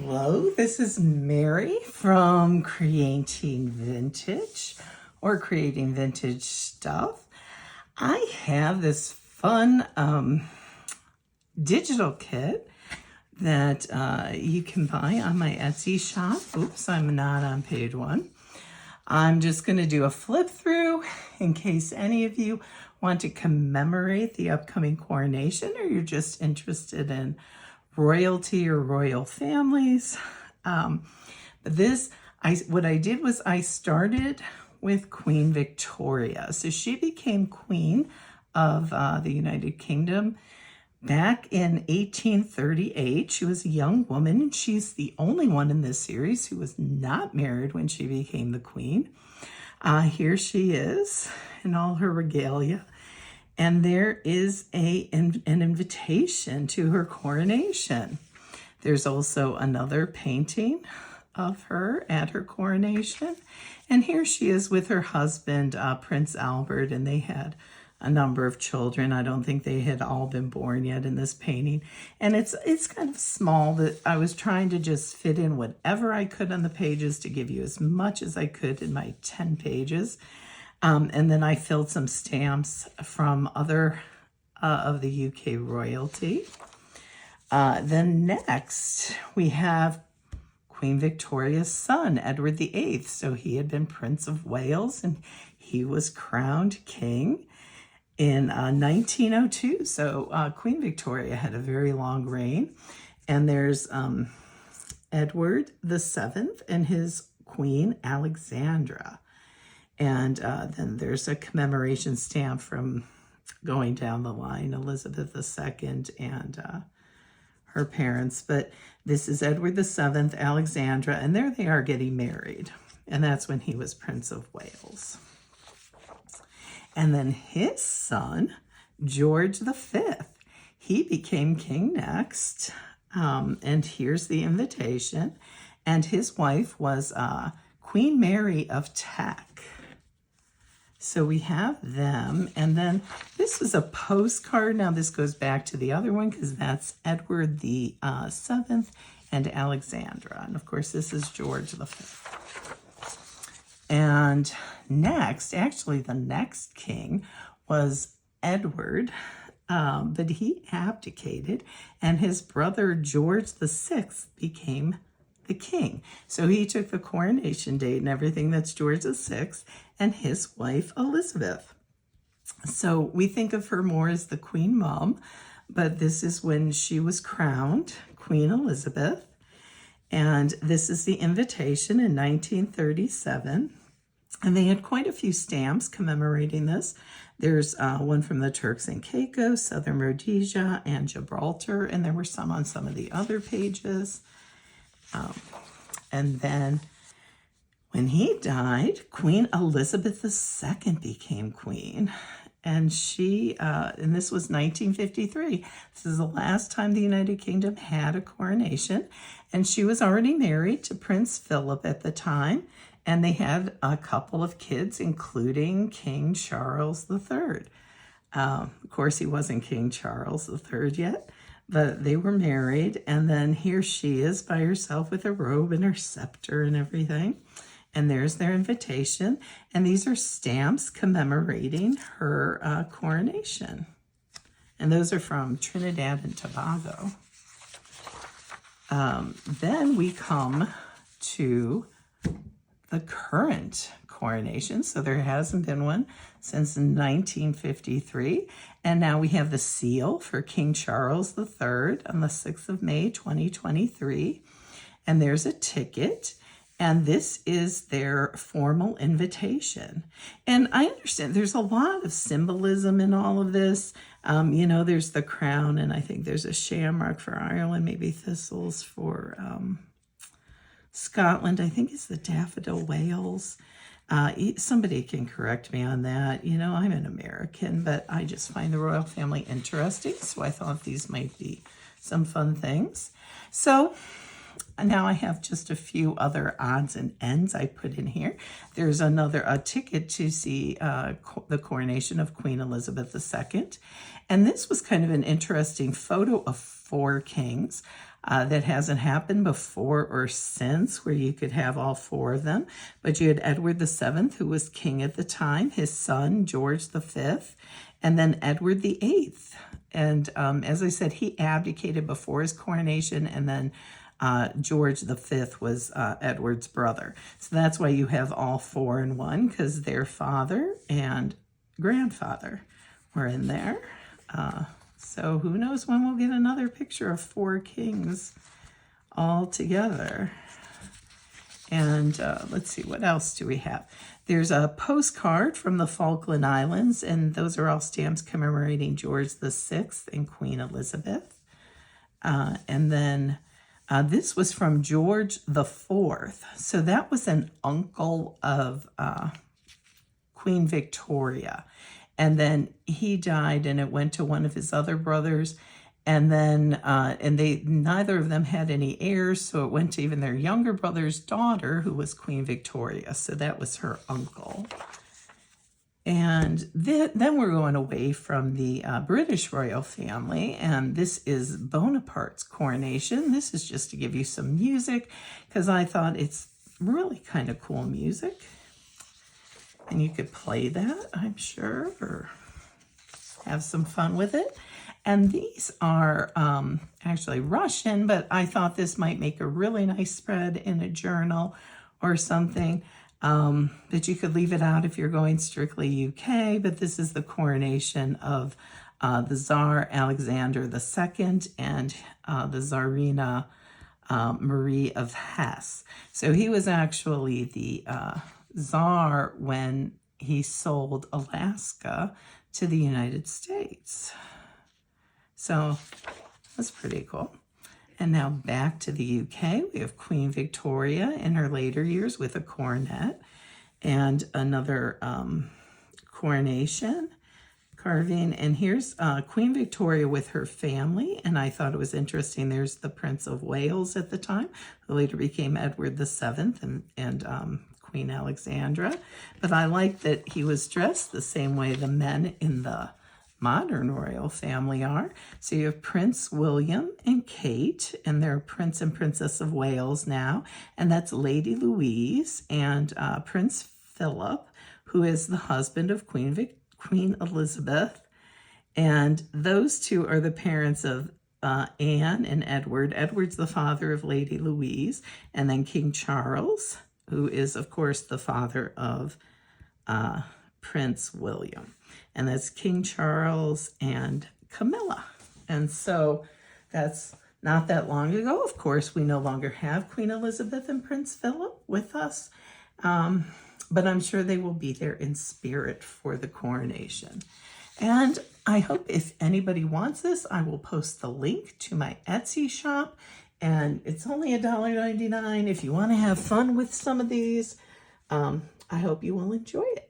Hello, this is Mary from Creating Vintage or Creating Vintage Stuff. I have this fun digital kit that you can buy on my Etsy shop. Oops, I'm not on page one. I'm just going to do a flip through in case any of you want to commemorate the upcoming coronation or you're just interested in royalty or royal families. What I did was I started with Queen Victoria. So she became queen of the United Kingdom back in 1838. She was a young woman, and she's the only one in this series who was not married when she became the queen. Here she is in all her regalia. And there is an invitation to her coronation. There's also another painting of her at her coronation. And here she is with her husband, Prince Albert, and they had a number of children. I don't think they had all been born yet in this painting. And it's kind of small, that I was trying to just fit in whatever I could on the pages to give you as much as I could in my 10 pages. And then I filled some stamps from other of the UK royalty. Then next, we have Queen Victoria's son, Edward VIII. So he had been Prince of Wales, and he was crowned king in 1902. So Queen Victoria had a very long reign. And there's Edward VII and his queen, Alexandra. And then there's a commemoration stamp from going down the line, Elizabeth II and her parents. But this is Edward VII, Alexandra, and there they are getting married. And that's when he was Prince of Wales. And then his son, George V, he became king next. And here's the invitation. And his wife was Queen Mary of Teck. So we have them, and then this was a postcard. Now this goes back to the other one because that's Edward the Seventh and Alexandra, and of course this is George V. And next, actually the next king was Edward, but he abdicated, and his brother George VI became the king. So he took the coronation date and everything. That's George VI and his wife Elizabeth. So we think of her more as the Queen Mom, but this is when she was crowned Queen Elizabeth. And this is the invitation in 1937. And they had quite a few stamps commemorating this. There's one from the Turks and Caicos, Southern Rhodesia, and Gibraltar. And there were some on some of the other pages. And then when he died, Queen Elizabeth II became queen. And and this was 1953. This is the last time the United Kingdom had a coronation. And she was already married to Prince Philip at the time. And they had a couple of kids, including King Charles III. Of course, he wasn't King Charles III yet. But they were married, and then here she is by herself with a robe and her scepter and everything. And there's their invitation. And these are stamps commemorating her coronation. And those are from Trinidad and Tobago. Then we come to the current coronation. So there hasn't been one since 1953. And now we have the seal for King Charles III on the 6th of May, 2023. And there's a ticket. And this is their formal invitation. And I understand there's a lot of symbolism in all of this. There's the crown, and I think there's a shamrock for Ireland, maybe thistles for Scotland. I think it's the daffodil Wales. Somebody can correct me on that. I'm an American, but I just find the royal family interesting. So I thought these might be some fun things. So now I have just a few other odds and ends I put in here. There's a ticket to see the coronation of Queen Elizabeth II. And this was kind of an interesting photo of 4 kings. That hasn't happened before or since, where you could have all four of them. But you had Edward VII, who was king at the time, his son, George V, and then Edward VIII. And as I said, he abdicated before his coronation, and then George V was Edward's brother. So that's why you have all four in one, because their father and grandfather were in there. So who knows when we'll get another picture of four kings all together. And let's see, what else do we have? There's a postcard from the Falkland Islands, and those are all stamps commemorating George VI and Queen Elizabeth. And then this was from George IV. So that was an uncle of Queen Victoria. And then he died, and it went to one of his other brothers. And then, neither of them had any heirs, so it went to even their younger brother's daughter, who was Queen Victoria. So that was her uncle. And then we're going away from the British royal family, and this is Bonaparte's coronation. This is just to give you some music, because I thought it's really kind of cool music. And you could play that, I'm sure, or have some fun with it. And these are actually Russian, but I thought this might make a really nice spread in a journal or something. But you could leave it out if you're going strictly UK. But this is the coronation of the Tsar Alexander II and the Tsarina Marie of Hesse. So he was actually the Tsar when he sold Alaska to the United States. So that's pretty cool. And now back to the UK, we have Queen Victoria in her later years with a coronet and another coronation carving. And here's Queen Victoria with her family. And I thought it was interesting. There's the Prince of Wales at the time, who later became Edward VII and Queen Alexandra. But I like that he was dressed the same way the men in the modern royal family are. So you have Prince William and Kate, and they're Prince and Princess of Wales now. And that's Lady Louise and Prince Philip, who is the husband of Queen Elizabeth. And those two are the parents of Anne and Edward. Edward's the father of Lady Louise. And then King Charles, who is, of course, the father of Prince William. And that's King Charles and Camilla. And so that's not that long ago. Of course, we no longer have Queen Elizabeth and Prince Philip with us. But I'm sure they will be there in spirit for the coronation. And I hope if anybody wants this, I will post the link to my Etsy shop. And it's only $1.99 if you want to have fun with some of these. I hope you will enjoy it.